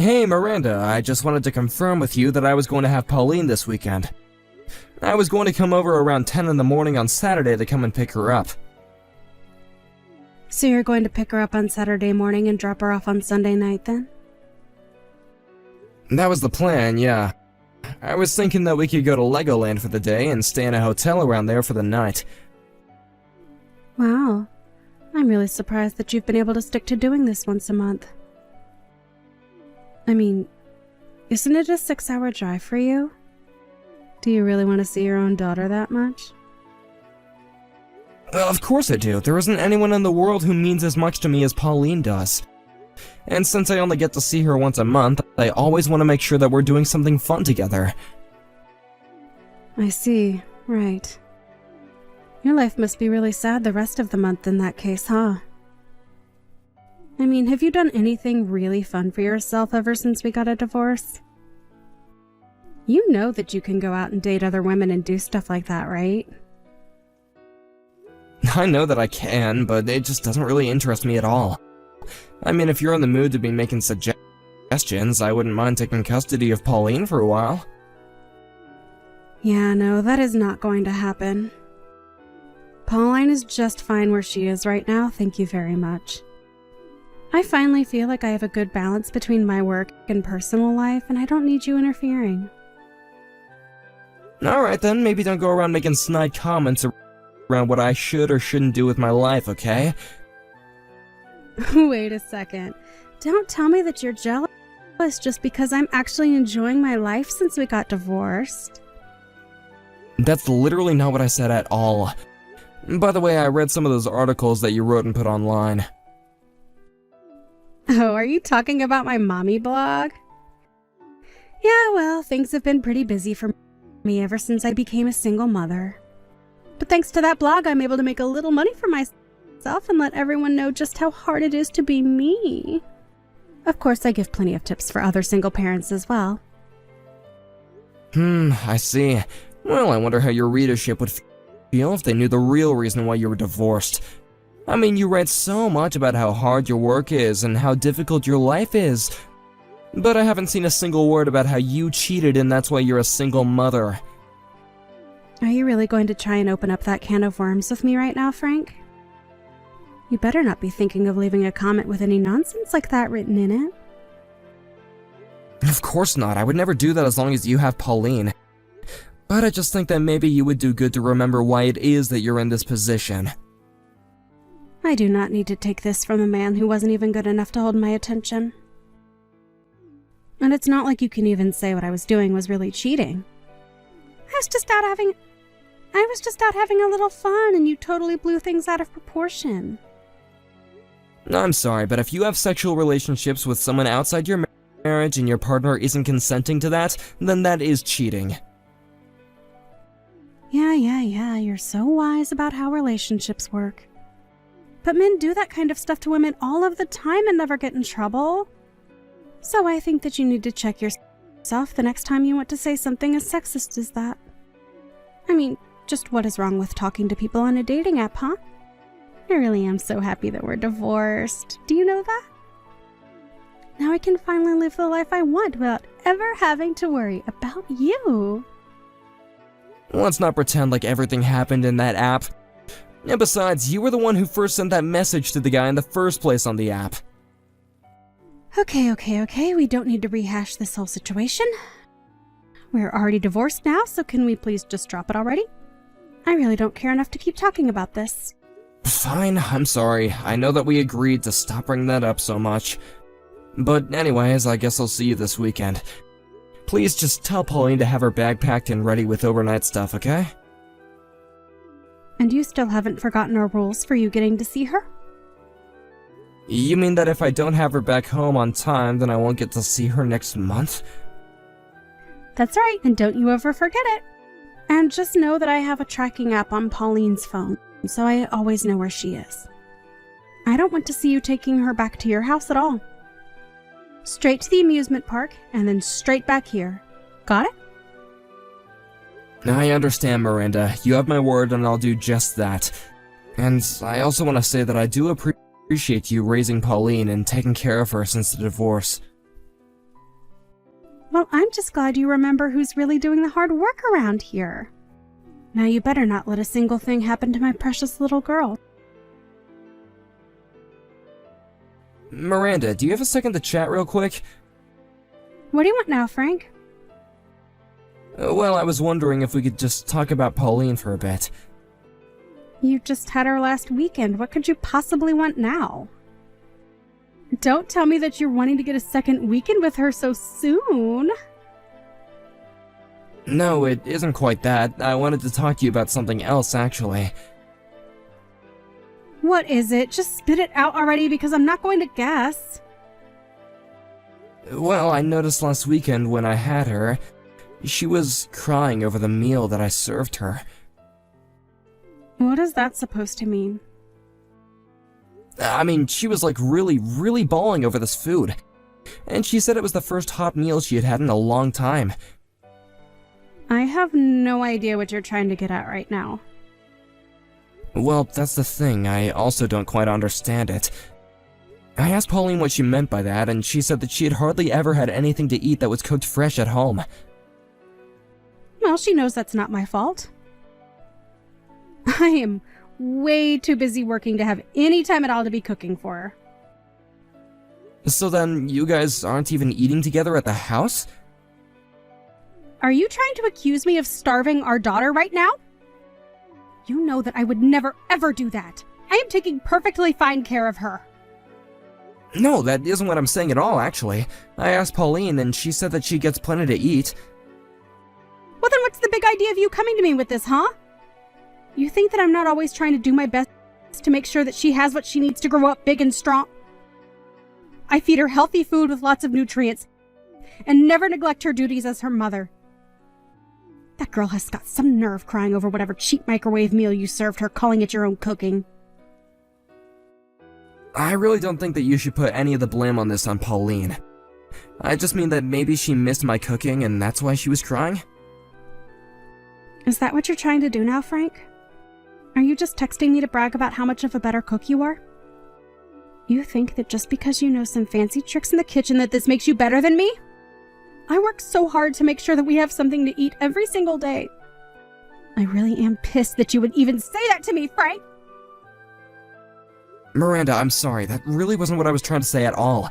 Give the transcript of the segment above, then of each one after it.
Hey Miranda, I just wanted to confirm with you that I was going to have Pauline this weekend. I was going to come over around 10 in the morning on Saturday to come and pick her up. So you're going to pick her up on Saturday morning and drop her off on Sunday night then? That was the plan, yeah. I was thinking that we could go to Legoland for the day and stay in a hotel around there for the night. Wow. I'm really surprised that you've been able to stick to doing this once a month. I mean, isn't it a 6-hour drive for you? Do you really want to see your own daughter that much? Well, of course I do. There isn't anyone in the world who means as much to me as Pauline does. And since I only get to see her once a month, I always want to make sure that we're doing something fun together. I see. Right. Your life must be really sad the rest of the month in that case, huh? I mean, have you done anything really fun for yourself ever since we got a divorce? You know that you can go out and date other women and do stuff like that, right? I know that I can, but it just doesn't really interest me at all. I mean, if you're in the mood to be making suggestions, I wouldn't mind taking custody of Pauline for a while. Yeah, no, that is not going to happen. Pauline is just fine where she is right now, thank you very much. I finally feel like I have a good balance between my work and personal life, and I don't need you interfering. Alright then, maybe don't go around making snide comments around what I should or shouldn't do with my life, okay? Wait a second. Don't tell me that you're jealous just because I'm actually enjoying my life since we got divorced. That's literally not what I said at all. By the way, I read some of those articles that you wrote and put online. Oh, are you talking about my mommy blog? Yeah, well, things have been pretty busy for me ever since I became a single mother. But thanks to that blog, I'm able to make a little money for myself and let everyone know just how hard it is to be me. Of course, I give plenty of tips for other single parents as well. I see. Well, I wonder how your readership would feel if they knew the real reason why you were divorced. I mean, you write so much about how hard your work is and how difficult your life is, but I haven't seen a single word about how you cheated and that's why you're a single mother. Are you really going to try and open up that can of worms with me right now, Frank? You better not be thinking of leaving a comment with any nonsense like that written in it. Of course not. I would never do that as long as you have Pauline. But I just think that maybe you would do good to remember why it is that you're in this position. I do not need to take this from a man who wasn't even good enough to hold my attention. And it's not like you can even say what I was doing was really cheating. I was just out having a little fun, and you totally blew things out of proportion. I'm sorry, but if you have sexual relationships with someone outside your marriage and your partner isn't consenting to that, then that is cheating. Yeah, you're so wise about how relationships work. But men do that kind of stuff to women all of the time and never get in trouble. So I think that you need to check yourself the next time you want to say something as sexist as that. I mean, just what is wrong with talking to people on a dating app, huh? I really am so happy that we're divorced. Do you know that? Now I can finally live the life I want without ever having to worry about you. Let's not pretend like everything happened in that app. And besides, you were the one who first sent that message to the guy in the first place on the app. Okay, we don't need to rehash this whole situation. We're already divorced now, so can we please just drop it already? I really don't care enough to keep talking about this. Fine, I'm sorry. I know that we agreed to stop bringing that up so much. But anyways, I guess I'll see you this weekend. Please just tell Pauline to have her bag packed and ready with overnight stuff, okay? And you still haven't forgotten our rules for you getting to see her? You mean that if I don't have her back home on time, then I won't get to see her next month? That's right, and don't you ever forget it. And just know that I have a tracking app on Pauline's phone, so I always know where she is. I don't want to see you taking her back to your house at all. Straight to the amusement park, and then straight back here. Got it? I understand, Miranda. You have my word, and I'll do just that. And I also want to say that I do appreciate you raising Pauline and taking care of her since the divorce. Well, I'm just glad you remember who's really doing the hard work around here. Now you better not let a single thing happen to my precious little girl. Miranda, do you have a second to chat real quick? What do you want now, Frank? Well, I was wondering if we could just talk about Pauline for a bit. You just had her last weekend. What could you possibly want now? Don't tell me that you're wanting to get a second weekend with her so soon. No, it isn't quite that. I wanted to talk to you about something else, actually. What is it? Just spit it out already because I'm not going to guess. Well, I noticed last weekend when I had her, she was crying over the meal that I served her. What is that supposed to mean? I mean, she was like really bawling over this food. And she said it was the first hot meal she had had in a long time. I have no idea what you're trying to get at right now. Well, that's the thing, I also don't quite understand it. I asked Pauline what she meant by that, and she said that she had hardly ever had anything to eat that was cooked fresh at home. Well, she knows that's not my fault. I am way too busy working to have any time at all to be cooking for her. So then, you guys aren't even eating together at the house? Are you trying to accuse me of starving our daughter right now? You know that I would never ever do that. I am taking perfectly fine care of her. No, that isn't what I'm saying at all, actually. I asked Pauline, and she said that she gets plenty to eat. Well, then what's the big idea of you coming to me with this, huh? You think that I'm not always trying to do my best to make sure that she has what she needs to grow up big and strong? I feed her healthy food with lots of nutrients and never neglect her duties as her mother. That girl has got some nerve crying over whatever cheap microwave meal you served her, calling it your own cooking. I really don't think that you should put any of the blame on this on Pauline. I just mean that maybe she missed my cooking and that's why she was crying? Is that what you're trying to do now, Frank? Are you just texting me to brag about how much of a better cook you are? You think that just because you know some fancy tricks in the kitchen that this makes you better than me? I work so hard to make sure that we have something to eat every single day. I really am pissed that you would even say that to me, Frank! Miranda, I'm sorry, that really wasn't what I was trying to say at all.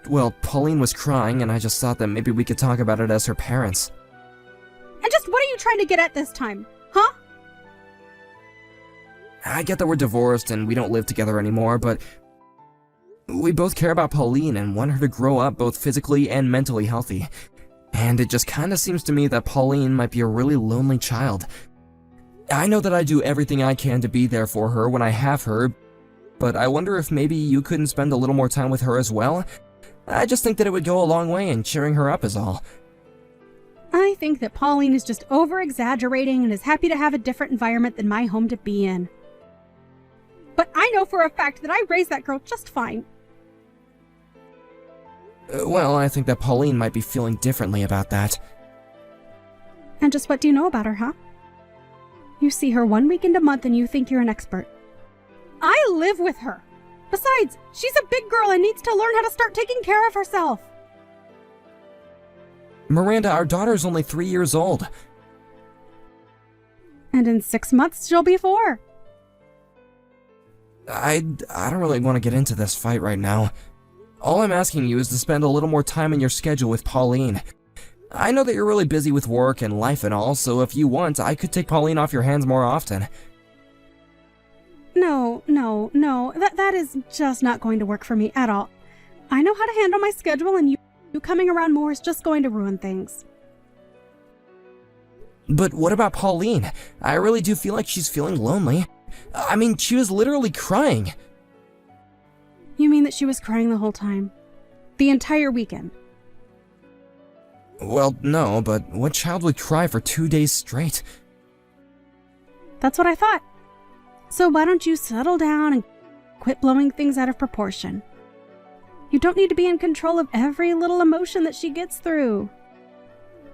Well, Pauline was crying and I just thought that maybe we could talk about it as her parents. And just what are you trying to get at this time, huh? I get that we're divorced and we don't live together anymore, but we both care about Pauline and want her to grow up both physically and mentally healthy. And it just kinda seems to me that Pauline might be a really lonely child. I know that I do everything I can to be there for her when I have her, but I wonder if maybe you couldn't spend a little more time with her as well? I just think that it would go a long way in cheering her up is all. I think that Pauline is just over-exaggerating and is happy to have a different environment than my home to be in. But I know for a fact that I raised that girl just fine. Well, I think that Pauline might be feeling differently about that. And just what do you know about her, huh? You see her 1 weekend a month and you think you're an expert. I live with her. Besides, she's a big girl and needs to learn how to start taking care of herself. Miranda, our daughter's only 3 years old. And in 6 months, she'll be 4. I don't really want to get into this fight right now. All I'm asking you is to spend a little more time in your schedule with Pauline. I know that you're really busy with work and life and all, so if you want, I could take Pauline off your hands more often. No. That is just not going to work for me at all. I know how to handle my schedule, and you coming around more is just going to ruin things. But what about Pauline? I really do feel like she's feeling lonely. I mean, she was literally crying. You mean that she was crying the whole time? The entire weekend? Well, no, but what child would cry for 2 days straight? That's what I thought. So why don't you settle down and quit blowing things out of proportion? You don't need to be in control of every little emotion that she gets through.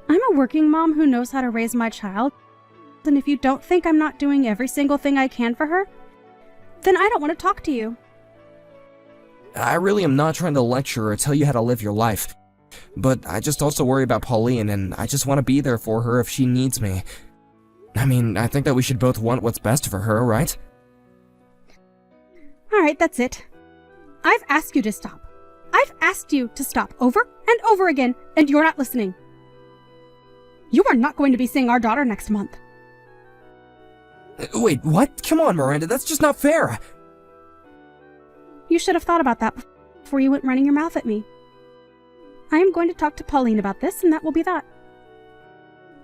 I'm a working mom who knows how to raise my child, and if you don't think I'm not doing every single thing I can for her, then I don't want to talk to you. I really am not trying to lecture or tell you how to live your life. But I just also worry about Pauline, and I just want to be there for her if she needs me. I mean, I think that we should both want what's best for her, right? Alright, that's it. I've asked you to stop. I've asked you to stop over and over again, and you're not listening. You are not going to be seeing our daughter next month. Wait, what? Come on, Miranda, that's just not fair. You should have thought about that before you went running your mouth at me. I am going to talk to Pauline about this, and that will be that.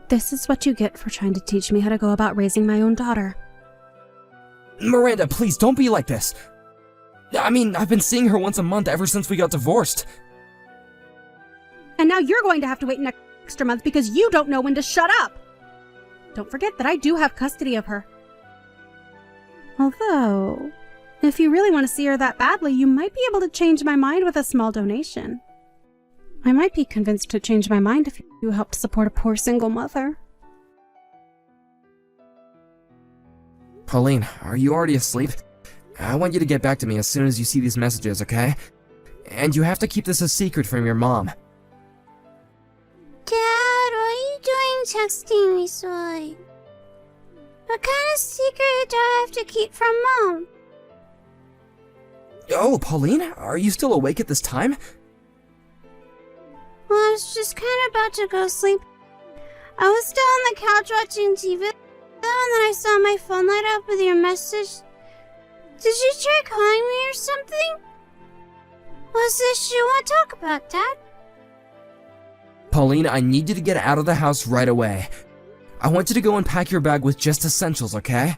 This is what you get for trying to teach me how to go about raising my own daughter. Miranda, please, don't be like this. I mean, I've been seeing her once a month ever since we got divorced. And now you're going to have to wait an extra month because you don't know when to shut up. Don't forget that I do have custody of her. Although, if you really want to see her that badly, you might be able to change my mind with a small donation. I might be convinced to change my mind if you helped support a poor single mother. Pauline, are you already asleep? I want you to get back to me as soon as you see these messages, okay? And you have to keep this a secret from your mom. Dad, what are you doing texting me so late? What kind of secret do I have to keep from Mom? Oh, Pauline, are you still awake at this time? Well, I was just kind of about to go sleep. I was still on the couch watching TV, and then I saw my phone light up with your message. Did you try calling me or something? What's this you want to talk about, Dad? Pauline, I need you to get out of the house right away. I want you to go and pack your bag with just essentials, okay?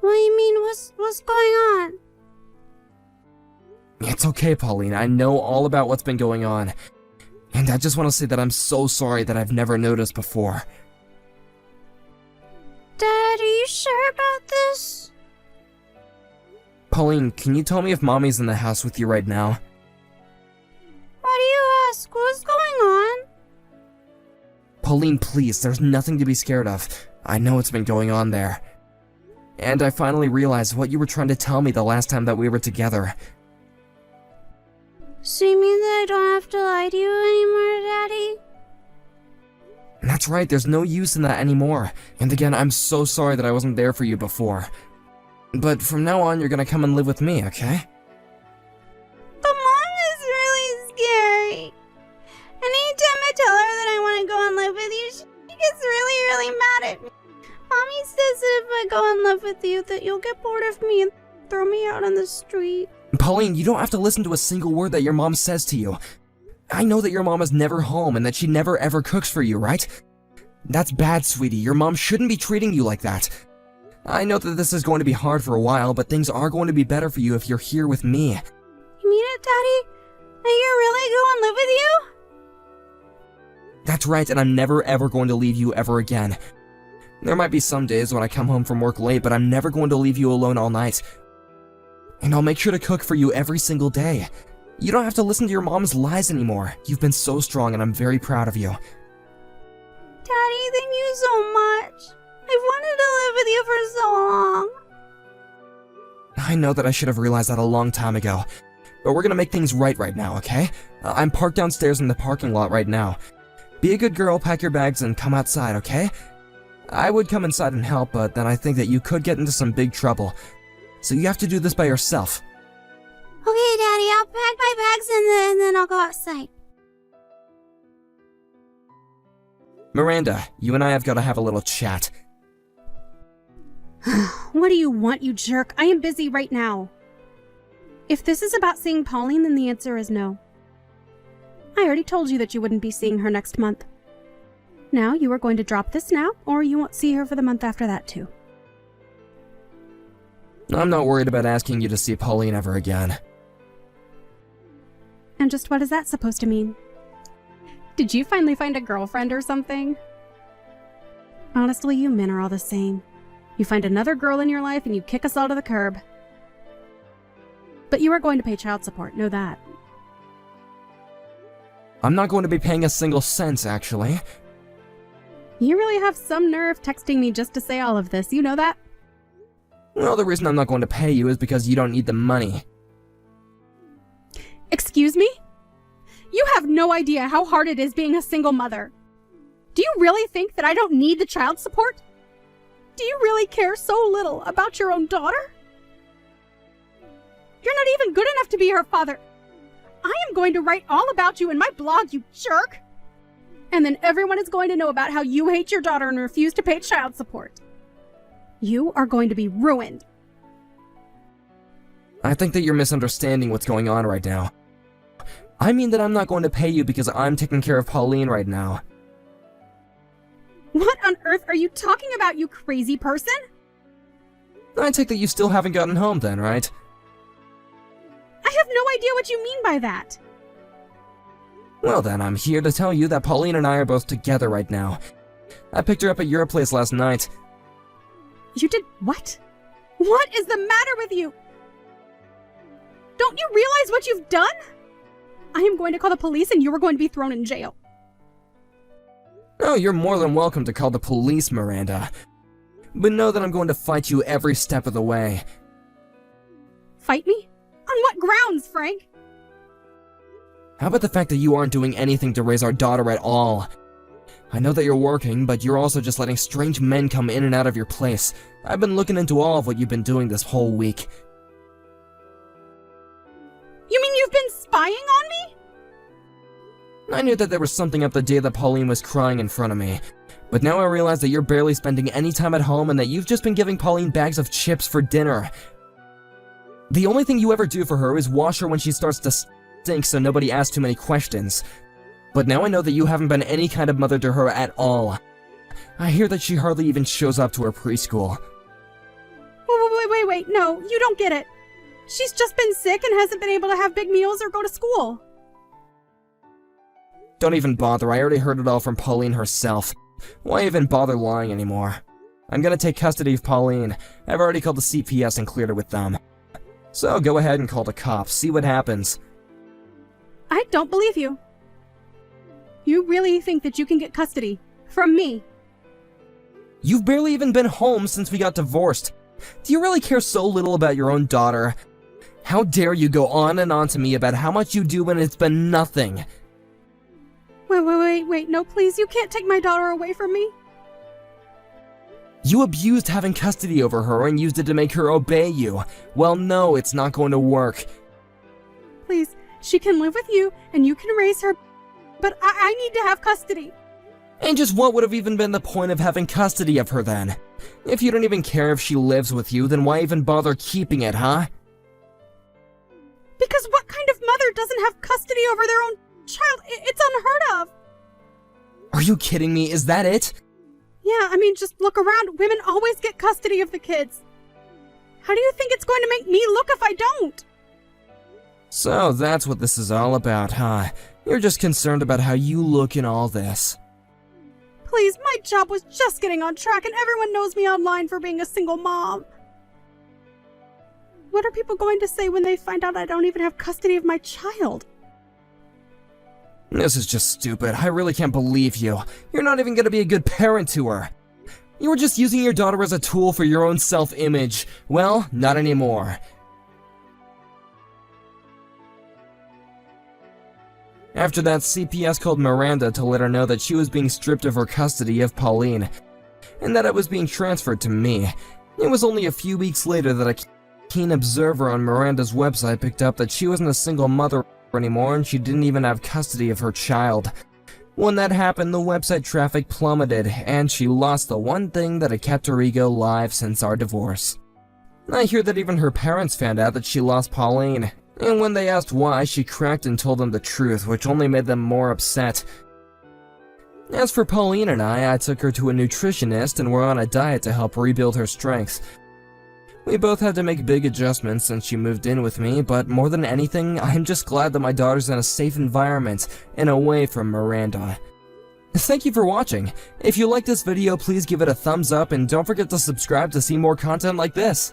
What do you mean? What's going on? It's okay, Pauline. I know all about what's been going on. And I just want to say that I'm so sorry that I've never noticed before. Dad, are you sure about this? Pauline, can you tell me if Mommy's in the house with you right now? Why do you ask? What's going on? Pauline, please, there's nothing to be scared of. I know what's been going on there. And I finally realized what you were trying to tell me the last time that we were together. So you mean that I don't have to lie to you anymore, Daddy? That's right, there's no use in that anymore. And again, I'm so sorry that I wasn't there for you before. But from now on, you're gonna come and live with me, okay? But Mom is really scary. Anytime I tell her that I want to go and live with you, she gets really mad at me. Mommy says that if I go and live with you, that you'll get bored of me and throw me out on the street. Pauline, you don't have to listen to a single word that your mom says to you. I know that your mom is never home and that she never ever cooks for you, right? That's bad, sweetie. Your mom shouldn't be treating you like that. I know that this is going to be hard for a while, but things are going to be better for you if you're here with me. You mean it, Daddy? That you really go and live with you? That's right, and I'm never ever going to leave you ever again. There might be some days when I come home from work late, but I'm never going to leave you alone all night. And I'll make sure to cook for you every single day. You don't have to listen to your mom's lies anymore. You've been so strong, and I'm very proud of you. Daddy, thank you so much. I've wanted to live with you for so long. I know that I should have realized that a long time ago. But we're gonna make things right now, okay? I'm parked downstairs in the parking lot right now. Be a good girl, pack your bags, and come outside, okay? I would come inside and help, but then I think that you could get into some big trouble. So you have to do this by yourself. Okay, Daddy, I'll pack my bags and then I'll go outside. Miranda, you and I have got to have a little chat. What do you want, you jerk? I am busy right now. If this is about seeing Pauline, then the answer is no. I already told you that you wouldn't be seeing her next month. Now, you are going to drop this now, or you won't see her for the month after that, too. I'm not worried about asking you to see Pauline ever again. And just what is that supposed to mean? Did you finally find a girlfriend or something? Honestly, you men are all the same. You find another girl in your life and you kick us all to the curb. But you are going to pay child support, know that. I'm not going to be paying a single cent, actually. You really have some nerve texting me just to say all of this, you know that? Well, the reason I'm not going to pay you is because you don't need the money. Excuse me? no idea how hard it is being a single mother. Do you really think that I don't need the child support? Do you really care so little about your own daughter? You're not even good enough to be her father. I am going to write all about you in my blog, you jerk! And then everyone is going to know about how you hate your daughter and refuse to pay child support. You are going to be ruined. I think that you're misunderstanding what's going on right now. I mean that I'm not going to pay you because I'm taking care of Pauline right now. What on earth are you talking about, you crazy person? I take that you still haven't gotten home then, right? I have no idea what you mean by that. Well then, I'm here to tell you that Pauline and I are both together right now. I picked her up at your place last night. You did what? What is the matter with you? Don't you realize what you've done? I am going to call the police and you are going to be thrown in jail. Oh, you're more than welcome to call the police, Miranda. But know that I'm going to fight you every step of the way. Fight me? On what grounds, Frank? How about the fact that you aren't doing anything to raise our daughter at all? I know that you're working, but you're also just letting strange men come in and out of your place. I've been looking into all of what you've been doing this whole week. You mean you've been spying on me? I knew that there was something up the day that Pauline was crying in front of me. But now I realize that you're barely spending any time at home and that you've just been giving Pauline bags of chips for dinner. The only thing you ever do for her is wash her when she starts to stink so nobody asks too many questions. But now I know that you haven't been any kind of mother to her at all. I hear that she hardly even shows up to her preschool. Wait, no, you don't get it. She's just been sick and hasn't been able to have big meals or go to school. Don't even bother, I already heard it all from Pauline herself. Why even bother lying anymore? I'm gonna take custody of Pauline. I've already called the CPS and cleared it with them. So go ahead and call the cops, see what happens. I don't believe you. You really think that you can get custody from me? You've barely even been home since we got divorced. Do you really care so little about your own daughter? How dare you go on and on to me about how much you do when it's been nothing? Wait, no, please, you can't take my daughter away from me. You abused having custody over her and used it to make her obey you. Well, no, it's not going to work. Please, she can live with you and you can raise her, but I need to have custody. And just what would have even been the point of having custody of her then? If you don't even care if she lives with you, then why even bother keeping it, huh? Because what kind of mother doesn't have custody over their own child? It's unheard of. Are you kidding me? Is that it? Yeah, I mean, just look around. Women always get custody of the kids. How do you think it's going to make me look if I don't? So that's what this is all about, huh? You're just concerned about how you look in all this. Please, my job was just getting on track and everyone knows me online for being a single mom. What are people going to say when they find out I don't even have custody of my child? This is just stupid. I really can't believe you. You're not even gonna be a good parent to her. You were just using your daughter as a tool for your own self-image. Well, not anymore. After that, CPS called Miranda to let her know that she was being stripped of her custody of Pauline, and that it was being transferred to me. It was only a few weeks later that a keen observer on Miranda's website picked up that she wasn't a single mother anymore and she didn't even have custody of her child. When that happened, the website traffic plummeted, and she lost the one thing that had kept her ego alive since our divorce. I hear that even her parents found out that she lost Pauline, and when they asked why, she cracked and told them the truth, which only made them more upset. As for Pauline and I took her to a nutritionist and we're on a diet to help rebuild her strength. We both had to make big adjustments since she moved in with me, but more than anything, I'm just glad that my daughter's in a safe environment and away from Miranda. Thank you for watching. If you liked this video, please give it a thumbs up and don't forget to subscribe to see more content like this.